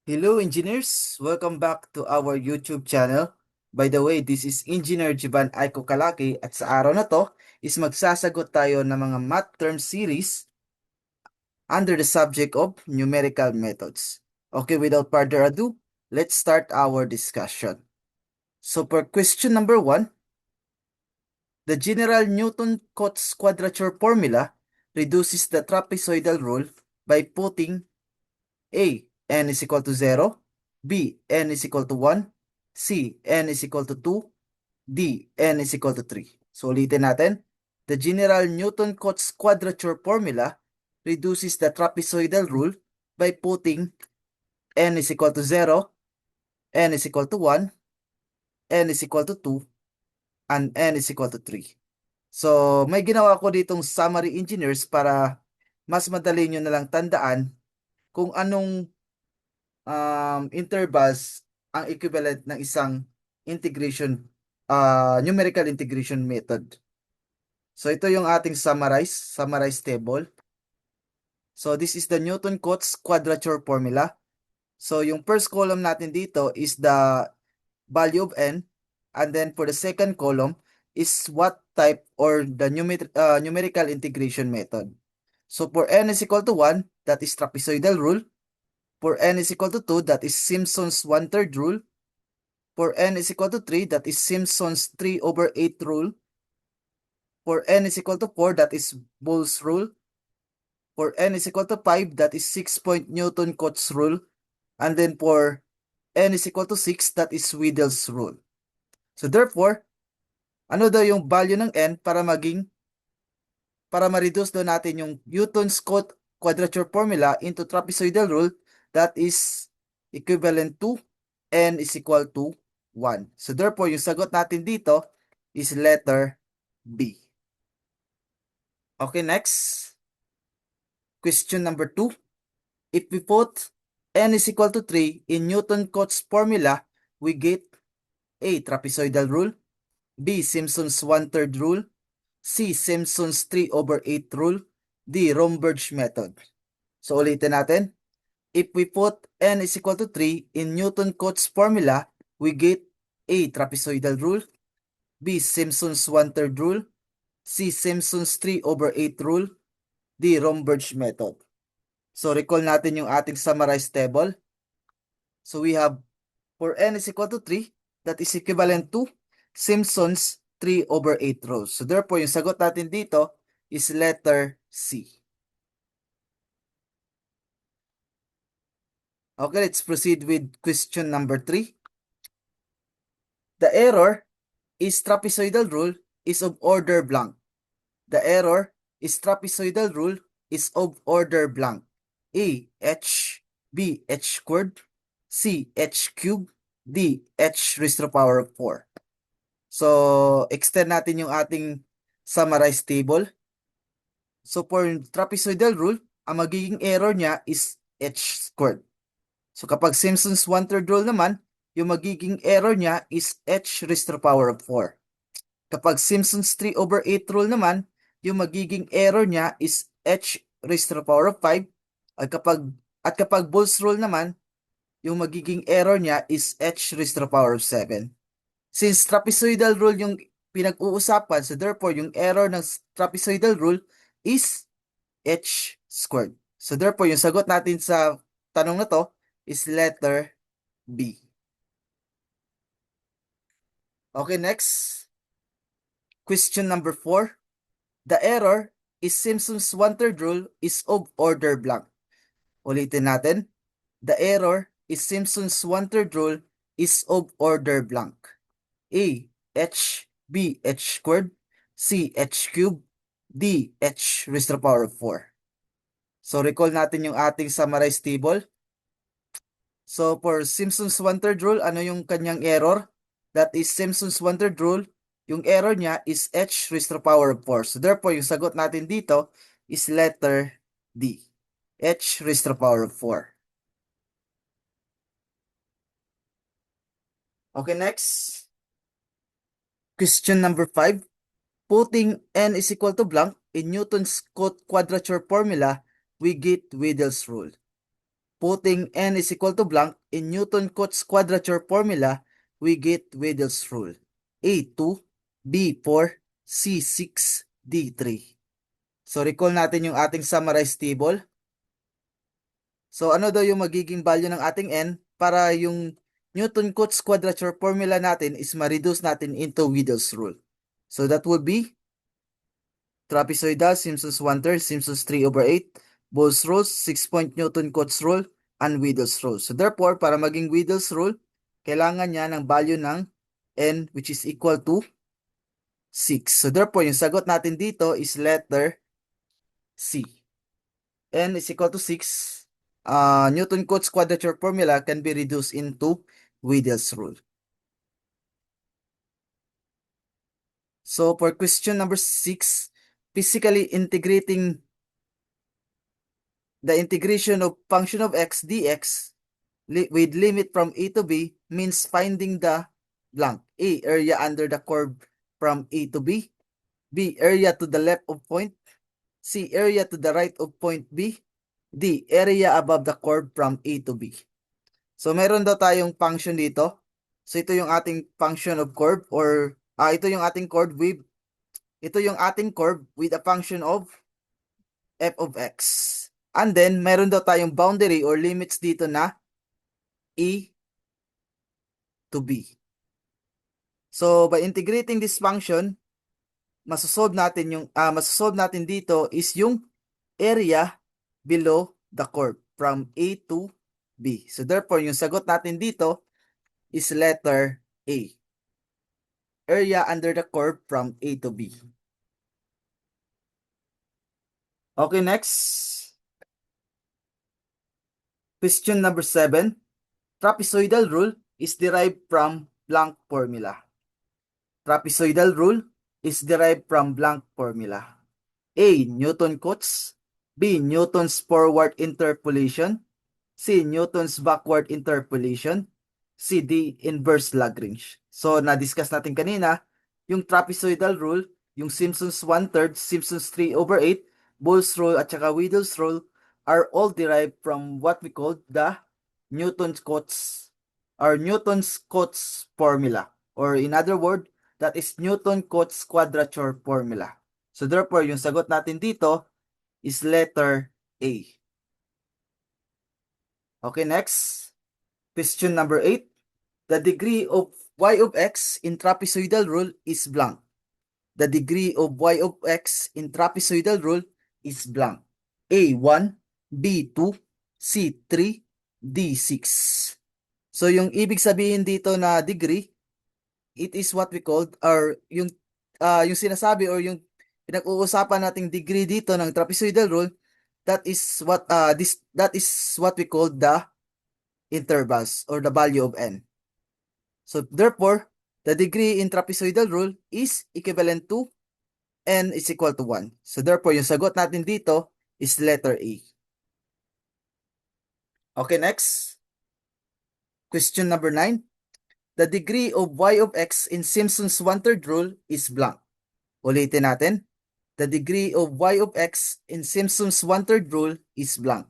Hello, engineers! Welcome back to our YouTube channel. By the way, this is Engineer Jiban Aiko Kalaki at sa araw na to is magsasagot tayo ng mga math term series under the subject of numerical methods. Okay, without further ado, let's start our discussion. So for question number 1, the general Newton-Cotes quadrature formula reduces the trapezoidal rule by putting A. N is equal to 0. B. N is equal to 1. C. N is equal to 2. D. N is equal to 3. So ulitin natin. The general Newton-Cotes quadrature formula reduces the trapezoidal rule by putting N is equal to 0, N is equal to 1, N is equal to 2, and N is equal to 3. So may ginawa ko ditong summary engineers para mas madali nyo na lang tandaan kung anong intervals ang equivalent ng isang numerical integration method. So ito yung ating summarize table. So this is the Newton-Cotes quadrature formula. So yung first column natin dito is the value of n, and then for the second column is what type or the numerical integration method. So for n is equal to 1, that is trapezoidal rule. For n is equal to 2, that is Simpson's 1/3 rule. For n is equal to 3, that is Simpson's 3/8 rule. For n is equal to 4, that is Boole's rule. For n is equal to 5, that is 6-point Newton-Cotes rule. And then for n is equal to 6, that is Wedel's rule. So therefore, ano daw yung value ng n para ma-reduce daw natin yung Newton's quadrature formula into trapezoidal rule, that is equivalent to n is equal to 1. So therefore, yung sagot natin dito is letter B. Okay, next. Question number 2. If we put n is equal to 3 in Newton-Cotes formula, we get A. Trapezoidal rule, B. Simpson's 1/3 rule, C. Simpson's 3/8 rule, D. Romberg method. So ulitin natin. If we put n is equal to 3 in Newton-Cotes formula, we get A. Trapezoidal rule, B. Simpson's 1/3 rule, C. Simpson's 3/8 rule, D. Romberg method. So recall natin yung ating summarized table. So we have for n is equal to 3, that is equivalent to Simpson's 3/8 rules. So therefore, yung sagot natin dito is letter C. Okay, let's proceed with question number 3. The error is trapezoidal rule is of order blank. The error is trapezoidal rule is of order blank. A. H. B. H squared. C. H cubed. D. H raised to the power of 4. So, extend natin yung ating summarized table. So, for trapezoidal rule, ang magiging error niya is H squared. So, kapag Simpson's 1/3 rule naman, yung magiging error niya is H raised to the power of 4. Kapag Simpson's 3/8 rule naman, yung magiging error niya is H raised to the power of 5. At kapag Boole's rule naman, yung magiging error niya is H raised to the power of 7. Since trapezoidal rule yung pinag-uusapan, so therefore, yung error ng trapezoidal rule is H squared. So therefore, yung sagot natin sa tanong na to is letter B. Okay, next. Question number 4. The error is Simpson's 1/3 rule is of order blank. Ulitin natin. The error is Simpson's 1/3 rule is of order blank. A. H. B. H squared. C. H cubed. D. H raised to the power of 4. So recall natin yung ating summarized table. So for Simpson's 1/3 rule, ano yung kanyang error? That is Simpson's 1/3 rule. Yung error niya is H raised to the power of 4. So therefore, yung sagot natin dito is letter D. H raised to the power of 4. Okay, next. Question number 5. Putting n is equal to blank in Newton's quadrature formula, we get Wedel's rule. putting n is equal to blank in Newton-Cotes quadrature formula, we get Wedel's rule. A2, B4, C6, D3. So recall natin yung ating summarized table. So ano daw yung magiging value ng ating n para yung Newton-Cotes quadrature formula natin is ma-reduce natin into Wedel's rule. So that would be trapezoidal, Simpson's 1/3, Simpson's 3/8, Boyle's rule, 6-point Newton-Cotes rule, and Wedel's rule. So therefore, para maging Wedel's rule, kailangan niya ng value ng n which is equal to 6. So therefore, yung sagot natin dito is letter C. N is equal to 6. Newton-Cotes quadrature formula can be reduced into Wedel's rule. So for question number 6, physically integrating the integration of function of x dx with limit from a to b means finding the blank. A, area under the curve from a to b. B, area to the left of point. C, area to the right of point B. D, area above the curve from A to B. So meron daw tayong function dito. So ito yung ating function of curve or ito yung ating curve with a function of f of x. And then meron daw tayong boundary or limits dito na A to B. So by integrating this function, masosolve natin dito is yung area below the curve from A to B. So therefore, yung sagot natin dito is letter A. Area under the curve from A to B. Okay, next. Question number 7. Trapezoidal rule is derived from blank formula. Trapezoidal rule is derived from blank formula. A. Newton-Cotes. B. Newton's forward interpolation. C. Newton's backward interpolation. C. D. Inverse Lagrange. So, na-discuss natin kanina, yung trapezoidal rule, yung Simpson's 1/3, Simpson's 3/8, Boyle's rule, at saka Wedel's rule are all derived from what we call the Newton's-Cotes formula. Or in other words, that is Newton-Cotes quadrature formula. So, therefore, yung sagot natin dito is letter A. Okay, next. Question number 8. The degree of y of x in trapezoidal rule is blank. The degree of y of x in trapezoidal rule is blank. A1, B2, C3, D6. So yung ibig sabihin dito na degree, it is what we called or yung sinasabi or yung pinag-uusapan nating degree dito ng trapezoidal rule, that is what we call the intervals or the value of n. So therefore, the degree in trapezoidal rule is equivalent to n is equal to 1. So therefore, yung sagot natin dito is letter A. Okay, next. Question number 9. The degree of y of x in Simpson's 1/3 rule is blank. Ulitin natin. The degree of y of x in Simpson's 1/3 rule is blank.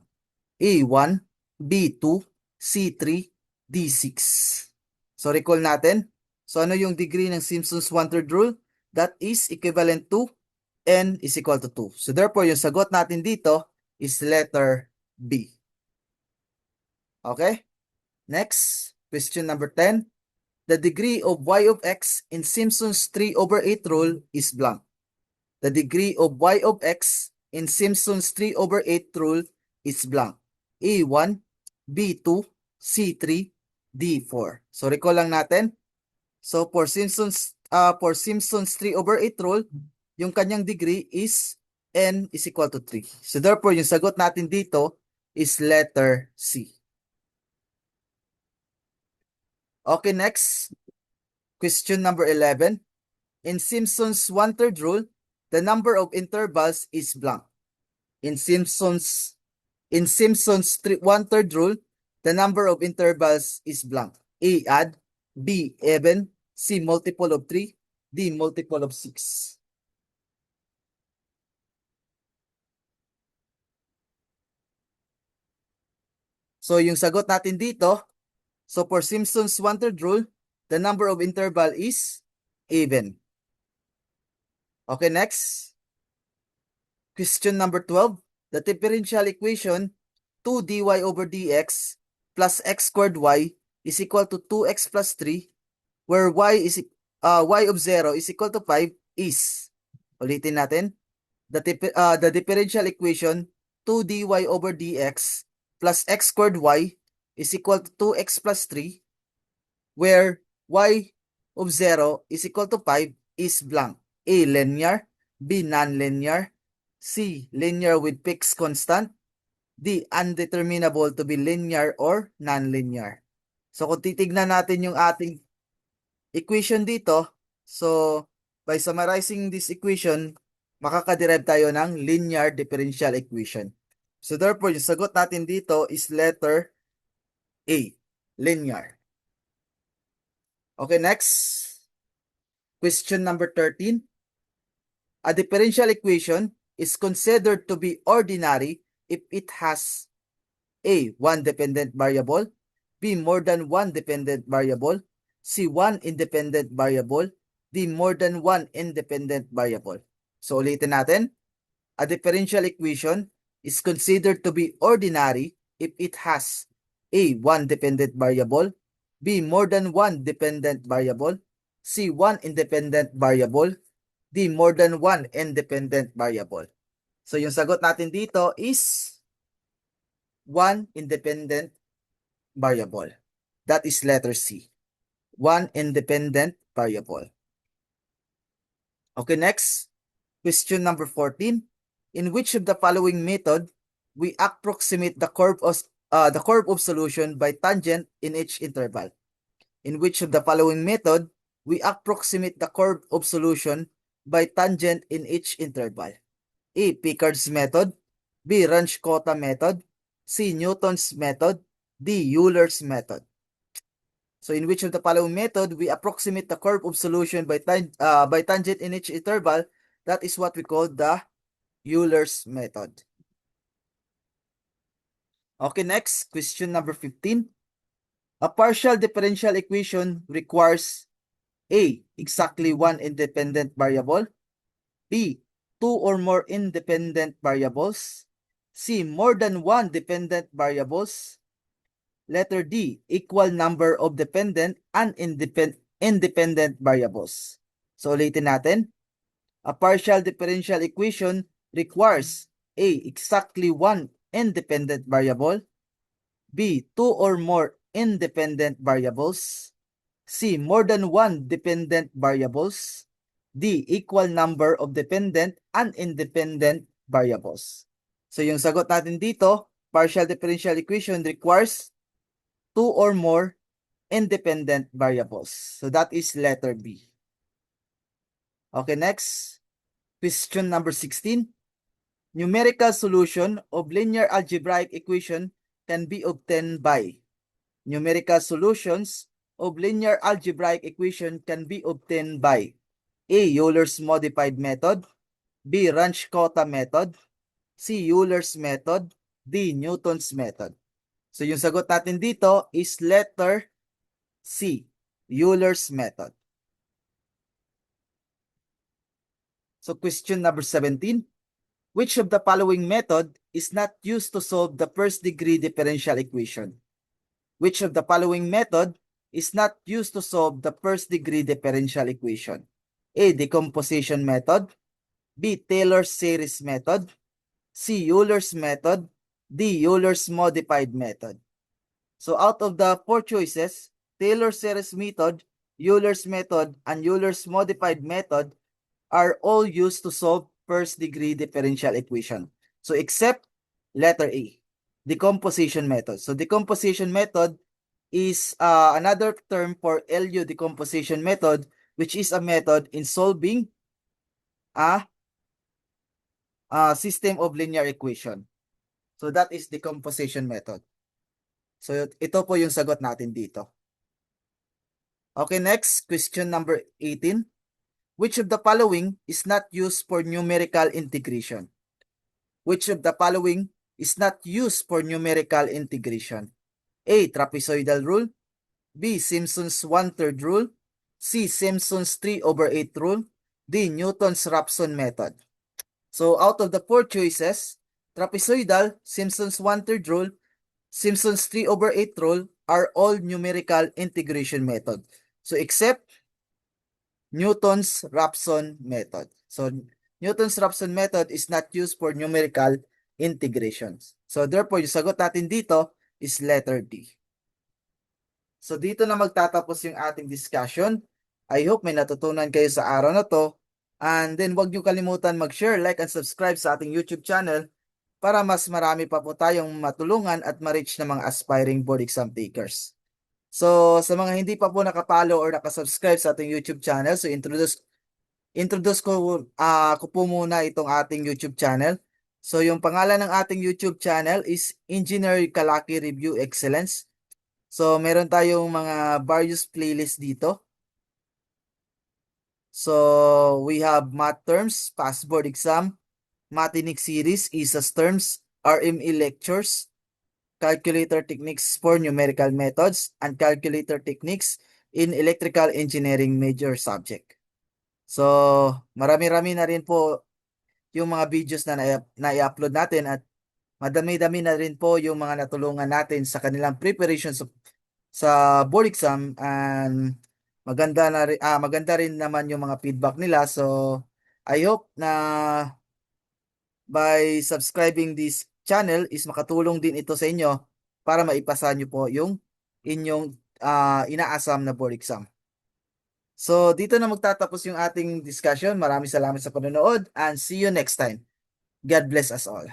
A1, B2, C3, D6. So recall natin. So ano yung degree ng Simpson's 1/3 rule? That is equivalent to n is equal to 2. So therefore, yung sagot natin dito is letter B. Okay? Next, question number 10. The degree of y of x in Simpson's 3/8 rule is blank. The degree of y of x in Simpson's 3/8 rule is blank. A1, B2, C3, D4. So recall lang natin. So for Simpson's 3/8 rule, yung kanyang degree is n is equal to 3. So therefore, yung sagot natin dito is letter C. Okay, next. Question number 11. In Simpson's 1/3 rule, the number of intervals is blank. In Simpson's 1/3 rule, the number of intervals is blank. A, add. B, even. C, multiple of 3. D, multiple of 6. So yung sagot natin dito, so for Simpson's one-third rule, the number of interval is even. Okay, next. Question number 12. The differential equation 2 dy over dx plus x squared y is equal to 2x plus 3, where y of 0 is equal to 5 is. Ulitin natin. The differential equation 2 dy over dx plus x squared y is equal to 2x plus 3, where y of 0 is equal to 5 is blank. A. Linear. B. Non-linear. C. Linear with fixed constant. D. Undeterminable to be linear or non-linear. So kung titignan natin yung ating equation dito, so by summarizing this equation, makakaderive tayo ng linear differential equation. So therefore, yung sagot natin dito is letter A, linear. Okay, next. Question number 13. A differential equation is considered to be ordinary if it has A. One dependent variable, B. More than one dependent variable, C. One independent variable, D. More than one independent variable. So ulitin natin. A differential equation is considered to be ordinary if it has A. One dependent variable, B. More than one dependent variable, C. One independent variable, D. More than one independent variable. So yung sagot natin dito is one independent variable. That is letter C. One independent variable. Okay, next. Question number 14. In which of the following method we approximate the curve of solution by tangent in each interval? In which of the following method we approximate the curve of solution by tangent in each interval? A. Picard's method, B. Runge-Kutta method, C. Newton's method, D. Euler's method. So in which of the following method we approximate the curve of solution by tangent in each interval? That is what we call the Euler's method. Okay, next, question number 15. A partial differential equation requires A. Exactly one independent variable, B. Two or more independent variables, C. More than one dependent variables, letter D. Equal number of dependent and independent variables. So ulitin natin. A partial differential equation requires A. Exactly one independent variable, B. Two or more independent variables, C. More than one dependent variables, D. Equal number of dependent and independent variables. So yung sagot natin dito, partial differential equation requires two or more independent variables. So that is letter B. Okay, next. Question number 16. Numerical solution of linear algebraic equation can be obtained by. Numerical solutions of linear algebraic equation can be obtained by A. Euler's modified method, B. Runge-Kutta method, C. Euler's method, D. Newton's method. So yung sagot natin dito is letter C. Euler's method. So question number 17. Which of the following method is not used to solve the first degree differential equation? Which of the following method is not used to solve the first degree differential equation? A. Decomposition method, B. Taylor's series method, C. Euler's method, D. Euler's modified method. So out of the four choices, Taylor's series method, Euler's method, and Euler's modified method are all used to solve first degree differential equation. So except letter A, decomposition method. So decomposition method is another term for LU decomposition method, which is a method in solving a system of linear equation. So that is decomposition method. So ito po yung sagot natin dito. Okay, next, question number 18. Which of the following is not used for numerical integration? Which of the following is not used for numerical integration? A. Trapezoidal rule. B. Simpson's 1/3 rule. C. Simpson's 3/8 rule. D. Newton's Raphson method. So out of the four choices, trapezoidal, Simpson's 1/3 rule, Simpson's 3/8 rule are all numerical integration method. So except Newton's Raphson method. So Newton's Raphson method is not used for numerical integrations. So therefore, yung sagot natin dito is letter D. So dito na magtatapos yung ating discussion. I hope may natutunan kayo sa araw na to. And then huwag niyo kalimutan mag-share, like, and subscribe sa ating YouTube channel para mas marami pa po tayong matulungan at ma-reach ng mga aspiring board exam takers. So sa mga hindi pa po nakapollow or nakasubscribe sa ating YouTube channel, so introduce ko po muna itong ating YouTube channel. So yung pangalan ng ating YouTube channel is Engineer Kalaki Review Excellence. So meron tayong mga various playlist dito. So we have math terms, past board exam, Matinic series, ISAS terms, RME lectures, calculator techniques for numerical methods, and calculator techniques in electrical engineering major subject. So, marami-rami na rin po yung mga videos na na-upload natin at madami-dami na rin po yung mga natulungan natin sa kanilang preparation sa board exam, and maganda rin naman yung mga feedback nila. So, I hope na by subscribing this channel is makatulong din ito sa inyo para maipasa nyo po yung inyong inaasam na board exam. So, dito na magtatapos yung ating discussion. Maraming salamat sa panonood and see you next time. God bless us all.